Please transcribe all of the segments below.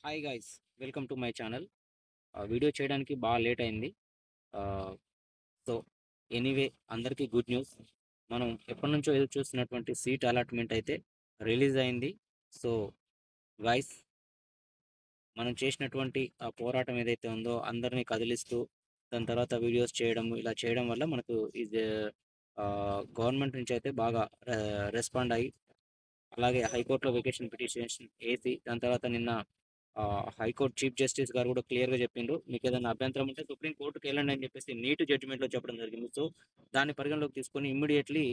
Hi guys, welcome to my channel. Video చేయడానికి బాగా late అయింది. సో ఎనీవే, అందరికీ గుడ్ న్యూస్. మనం ఎప్పటి నుంచో ఎదురు చూస్తున్నటువంటి సీట్ అలాట్మెంట్ అయితే రిలీజ్ అయింది. సో గైస్, మనం చేసినటువంటి ఆ పోరాటం ఏదైతే ఉందో అందరినీ కదిలిస్తూ దాని తర్వాత వీడియోస్ చేయడం ఇలా చేయడం వల్ల మనకు ఇది గవర్నమెంట్ నుంచి అయితే బాగా రెస్పాండ్ అయ్యి, అలాగే హైకోర్టులో వెకేషన్ పిటిషన్ వేసి దాని తర్వాత నిన్న హైకోర్టు చీఫ్ జస్టిస్ గారు కూడా క్లియర్గా చెప్పిండ్రు, మీకు ఏదైనా అభ్యంతరం ఉంటే సుప్రీం కోర్టుకి వెళ్ళండి అని చెప్పేసి నీట్ జడ్జిమెంట్లో చెప్పడం జరిగింది. సో దాన్ని పరిగణలోకి తీసుకొని ఇమ్మీడియట్లీ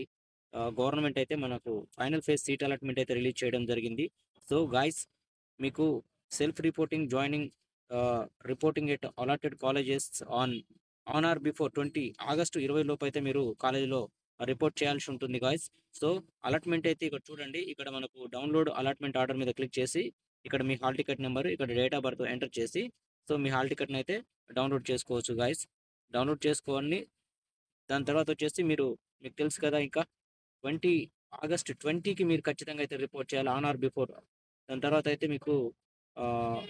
గవర్నమెంట్ అయితే మనకు ఫైనల్ ఫేజ్ సీట్ అలాట్మెంట్ అయితే రిలీజ్ చేయడం జరిగింది. సో గాయస్, మీకు self reporting joining reporting at allotted colleges on are before 20 August లోపు అయితే మీరు కాలేజీలో రిపోర్ట్ చేయాల్సి ఉంటుంది గాయస్. సో అలాట్మెంట్ అయితే ఇక్కడ చూడండి, ఇక్కడ మనకు డౌన్లోడ్ అలాట్మెంట్ ఆర్డర్ మీద క్లిక్ చేసి ఇక్కడ మీ హాల్ టికెట్ నెంబర్, ఇక్కడ డేట్ ఆఫ్ బర్త్ ఎంటర్ చేసి సో మీ హాల్ టికెట్ని అయితే డౌన్లోడ్ చేసుకోవచ్చు గాయస్. డౌన్లోడ్ చేసుకోవాలి. దాని తర్వాత వచ్చేసి మీకు తెలుసు కదా, ఇంకా 20 ఆగస్టు 20కి మీరు ఖచ్చితంగా అయితే రిపోర్ట్ చేయాలి ఆన్ ఆర్ బిఫోర్. దాని తర్వాత అయితే మీకు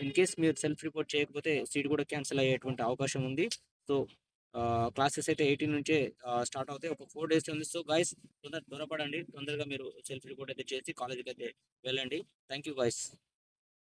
ఇన్ కేస్ మీరు సెల్ఫ్ రిపోర్ట్ చేయకపోతే సీట్ కూడా క్యాన్సిల్ అయ్యేటువంటి అవకాశం ఉంది. సో క్లాసెస్ అయితే 18 నుంచే స్టార్ట్ అవుతాయి. ఒక 4 డేస్ ఉంది. సో గైస్, త్వరపడండి, తొందరగా మీరు సెల్ఫ్ రిపోర్ట్ అయితే చేసి కాలేజీకి అయితే వెళ్ళండి. Thank you guys.